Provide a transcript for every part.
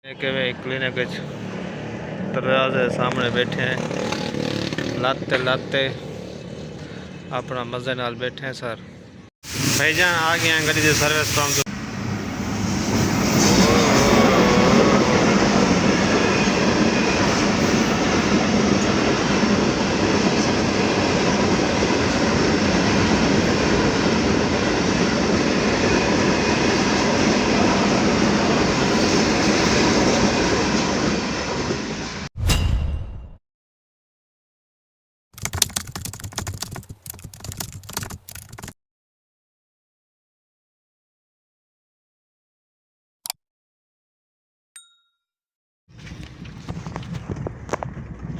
Clinic दरवाजे सामने बैठे हैं, लाते लाते अपना मजे नाल बैठे हैं सर। भाईजान आ गए हैं गड्डी सर्विस पंप।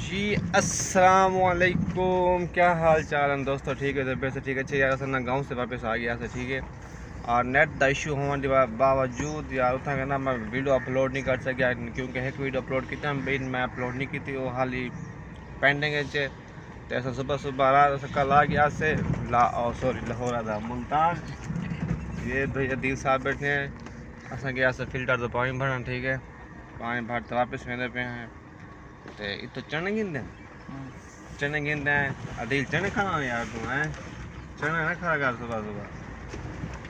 जी अस्सलाम वालेकुम, क्या हाल चाल है दोस्तों? ठीक है, तबीयत से ठीक है। यार असल ना गाँव से वापस आ गया से, ठीक है। और नेट का इशू होने के बावजूद यार उतना कहना मैं वीडियो अपलोड नहीं कर सकिया, क्योंकि एक वीडियो अपलोड किया मैं अपलोड नहीं की थी, वो हाल ही पेंडिंग है। तो सुबह सुबह रात कल आ गया से लाहौर था मुल्तान। ये भैया अदील साहब बैठे हैं, असा गया से फिल्टर तो पानी भरना, ठीक है। पानी भर तो वापस वेंदे पे हैं। तो इतो चने गिनते हैं अदील चने खाना यार तू है, चने ना खा कर सुबह सुबह,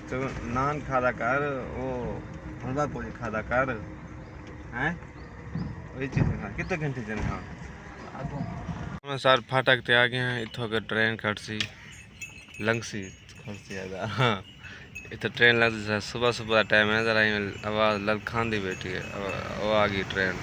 तो नान खादा कर, वो हलवा पूरी खादा कर हैं, वही चीज़ खा कितने घंटे चने खा। सर फाटक ते आ गए हैं, इतों के ट्रेन खड़सी लंगसी खड़सी आगा। हाँ, इतना ट्रेन लग सुबह सुबह टाइम है, ज़रा आवाज़ लल खांदी बैठी है, वो आ गई ट्रेन।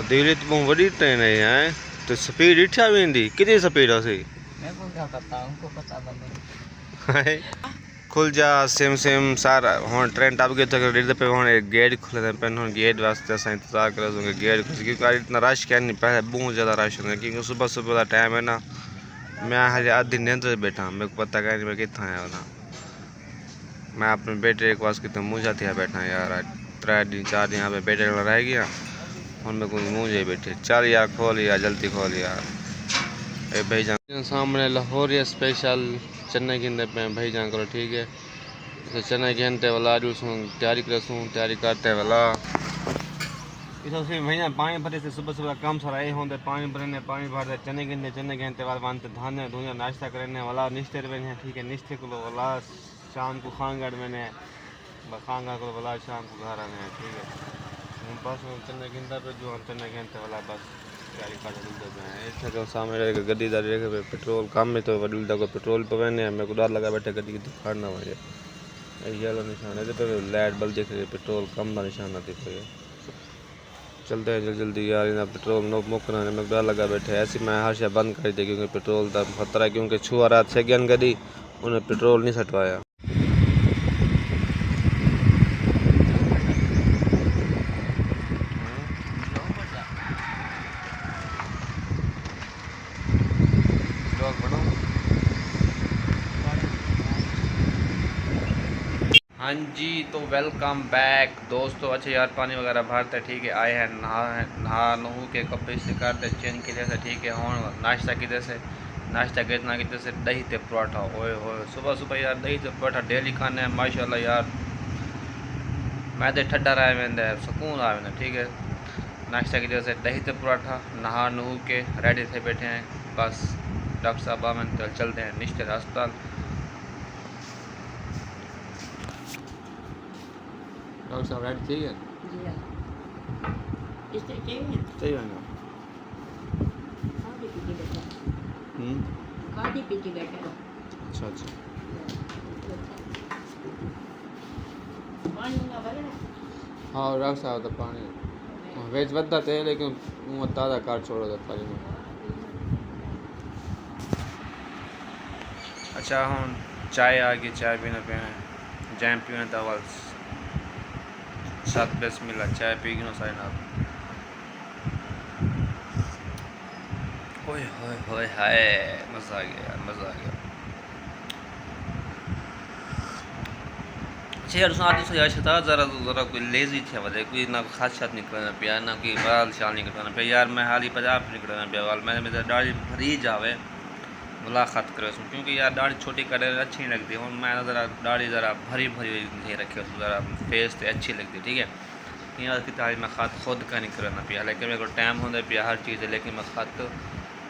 दिल्ली तो वही ट्रेन है, तो स्पीड इच्छा वेंदी कितनी स्पीड है सी? मैं को क्या पता, उनको पता बंदे। खुल जा सेम सेम सारा हुन ट्रेन टप गए तो रेड पे हुन गेट खुले पे, हुन गेट वास्ते अस इंतजार कर गेट खुल, क्योंकि इतना रश क्या नहीं, पहले बहुत ज़्यादा रश होता है, क्योंकि सुबह सुबह का टाइम है ना। मैं हाले आधी नींद से बैठा, मेरे को पता क्या नहीं मैं कितना आया ना। मैं अपने बेटे के पास कितना मुँह जाती है बैठा यार, 3 दिन 4 दिन यहाँ पे बेटे रह गया, और मेरे को मुँह जाए बैठे। चल यार खोल यार, जल्दी खोल यार। ए भाईजान सामने लाहौर स्पेशल चने गिनते पे भाईजान करो, ठीक है। तो चने गिनते वाला तैयारी तैयारी करते वाला इधर से भैया पानी भरे से सुबह सुबह काम सारा ये होते, पानी भरने पानी भरते चने गिनते वाला बांधते धाने धुने नाश्ता करने वाला निश्तर में, ठीक है। निश्ते को वाला शाम को खानगढ़ में खानगढ़ को वाला शाम को घर आने हैं, ठीक है। बस चने गिनता पे जो हम चने गिनते वाला बस तैयारी कर देते हैं। इतना जो सामने गड्डी दारी रखे पेट्रोल कम में, तो वडुलदा को पेट्रोल पवेने मेरे को डर लगा बैठे गड्डी की दिखाना मुझे येलो निशान है पे लाइट बल्ब दिख रही है, पेट्रोल कम का निशान दिख रही है। चलते हैं जल्दी जल्दी यार, इतना पेट्रोल नो मुकना है, मेरे को डर लगा बैठे। ऐसी मैं हर शे बंद कर दी, क्योंकि पेट्रोल का खतरा है, क्योंकि छुआ रात से गन गड्डी उन्हें पेट्रोल नहीं सटवाया। हाँ जी, तो वेलकम बैक दोस्तों। अच्छा यार पानी वगैरह भरते, ठीक है। आए हैं नहा नहू के कपड़े से करते चेंज की जैसे, ठीक है। और नाश्ता की जैसे नाश्ता कितना की जैसे दही ते पराठा, ओए होए सुबह सुबह यार दही ते पराठा डेली खाने हैं माशाल्लाह यार। मैं तो ठंडा रहा वेंदे सुकून आ वेंदे, ठीक है। नाश्ता की जैसे दही ते पराठा नहा नहू के रेडी थे बैठे हैं, बस डॉक्टर साहब आवन तो चलते हैं निश्चित अस्पताल। डॉक्टर साहब रेडी ठीक है जी हाँ, इससे चाहिए ना। काफ़ी पीछे बैठा, काफ़ी पीछे बैठा। अच्छा अच्छा, पानी का भरे हाँ रख साहब तो पानी वेज बदता थे, लेकिन वो ताज़ा कार छोड़ो था पानी में। अच्छा हम चाय आ गई, चाय पीने पे हैं, जैम पीने तो साथ बेस मिला चाय पी गई सारे ना। ओए होए होए हाय, मज़ा आ गया यार, मज़ा आ गया। अच्छा यार उसने आदि से यार शता ज़रा ज़रा कोई लेजी थे वजह कोई ना खास शात निकलना पिया ना कोई बाल शाल निकलना पिया यार मैं हाली 50 निकलना पिया वाल मैंने मेरा दाढ़ी भरी जावे मुलाकात करे उसमें क्योंकि यार दाढ़ी छोटी करे अच्छी नहीं लगती और मैं ज़रा दाढ़ी ज़रा भरी भरी नहीं रखे उसमें ज़रा फेस तो अच्छी लगती ठीक है यहाँ की तारीफ मैं ख़त खुद का नहीं करना पिया लेकिन मेरे को टाइम होता पिया हर चीज़ है लेकिन मैं ख़त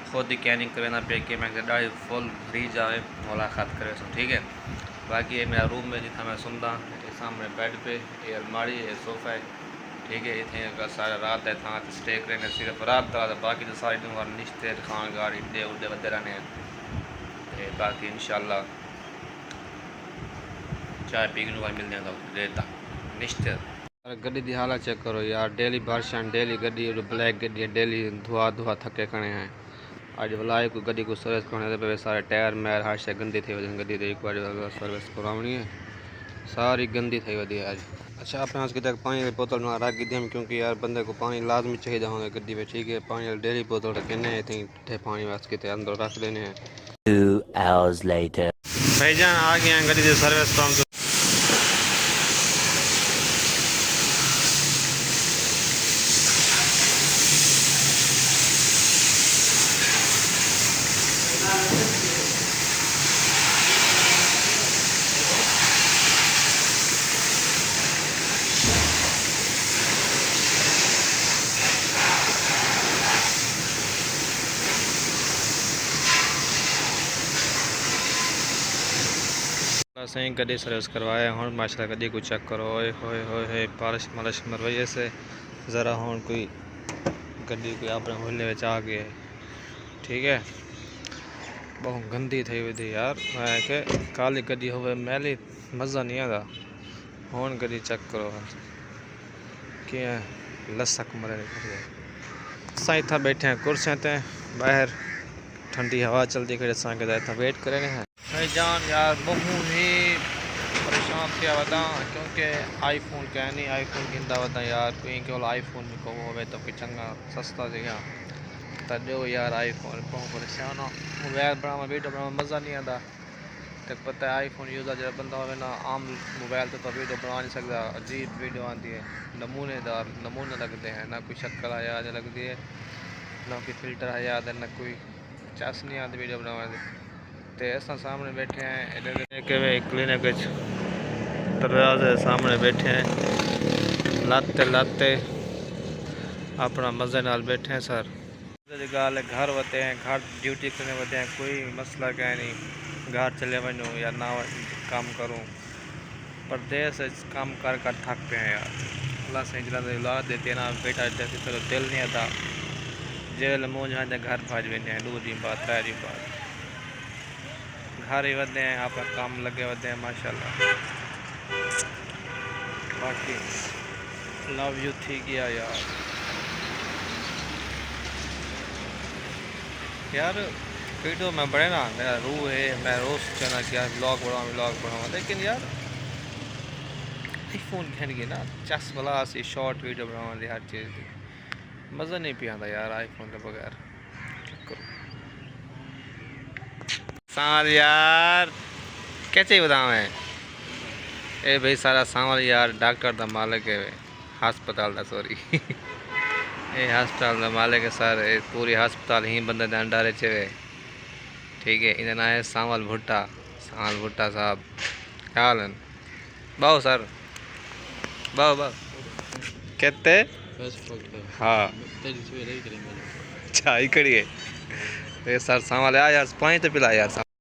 खुद ही क्या नहीं करना पिया कि मैं दाढ़ी फुल भरी जाए मुलाकात करे उसमें ठीक है। बाकी ये मेरा रूम में जितना मैं सुनता सामने बेड पे ये अलमारी है सोफ़ा है ठीक है इतने सारा रात है था स्टे करेंगे सिर्फ रात का बाकी तो सारी दिन वाले निश्ते खान गाड़ी इड्डे उड्डे बदे रहने बाकी इंशाल्लाह चाय पीने वाले मिल जाता देर तक निश्ते गड्डी की हालत चेक करो यार डेली बारिशां डेली गड्डी ब्लैक गड्डी डेली धुआ धुआ थके खड़े हैं आज बुलाए कोई गड्डी को सर्विस करने पे सारे टायर मैर हर शे गंदी थी वजह गड्डी एक बार सर्विस करवानी है सारी गंदी थी वधी आज। अच्छा अपने आज तक पानी की बोतल में रख दी क्योंकि यार बंदे को पानी लाजमी चाहिए होगा गड्डी में ठीक है पानी डेली बोतल रखने थे पानी वास्ते कितने अंदर रख देने हैं। 2 hours later भाईजान आ गए हैं गड्डी की सर्विस पंप सही गड्डी सर्विस करवाया हूँ माशाल्लाह गड्डी को चेक करो ओए होए होए पालिश मालिश मरवाइए से ज़रा हूँ कोई गड्डी कोई अपने होले में आ गए ठीक है बहुत गंदी थी हुई थी यार मैं के काली गड्डी हो मैली मज़ा नहीं आता हूँ गड्डी चेक करो कि लसक मरे असा इतना बैठे हैं कुर्सियाँ ते बाहर ठंडी हवा चलती खड़े असा के इतना वेट करे हैं भाईजान यार बहुत ही परेशान थे वदा क्योंकि आईफोन क्या नहीं आईफोन गिंदा वदा यार कोई केवल आईफोन में को हो तो कोई चंगा सस्ता जगह तो यार आईफोन बहुत परेशान हो मोबाइल बनावा वीडियो बनावा मज़ा नहीं आता तो पता है आईफोन यूज़र जो बंदा हो ना आम मोबाइल तो वीडियो बना नहीं सकता अजीब वीडियो आती है नमूनेदार नमूने लगते हैं ना कोई शक्ल आ याद लगती है ना कोई फिल्टर आ याद है ना कोई चस नहीं आती वीडियो बनाने तो ऐसा सामने बैठे हैं क्लिनिक दरवाजे सामने बैठे हैं लाते लाते अपना मज़े नाल बैठे हैं सर गाल घर होते हैं घर ड्यूटी करने होते हैं कोई मसला क्या नहीं घर चले वनूँ या ना काम करूँ परदेस काम कर कर थक पे हैं यार अल्लाह से जला औलाद देते ना बेटा जैसे तो दिल नहीं आता जेल मुँह जहाँ घर भाज वेंदे हैं 2 दिन बाद 3 दिन बाद घर ही वधे हैं आप काम लगे वधे हैं माशाल्लाह बाकी लव यू थी गया यार वीडियो में बड़े ना मेरा रूह है मैं रोज़ सोचना कि यार व्लॉग बनाऊँ लेकिन यार आईफोन घेन गए ना चस वाला सी शॉर्ट वीडियो बनाने हर चीज़ की मज़ा नहीं पिया था यार आईफोन के बगैर साल यार क्या चाहिए बताऊँ मैं ए भाई सारा सावल यार डॉक्टर दा मालिक है हस्पताल दा सॉरी ये हस्पताल दा मालिक है सर पूरी हस्पताल ही बंदे दे अंडर च ठीक है इधर नाम है सावल भुट्टा साहब क्या हाल है बाओ सर बाओ कहते हाँ अच्छा ही करिए सर सावल आया यार पानी तो पिला यार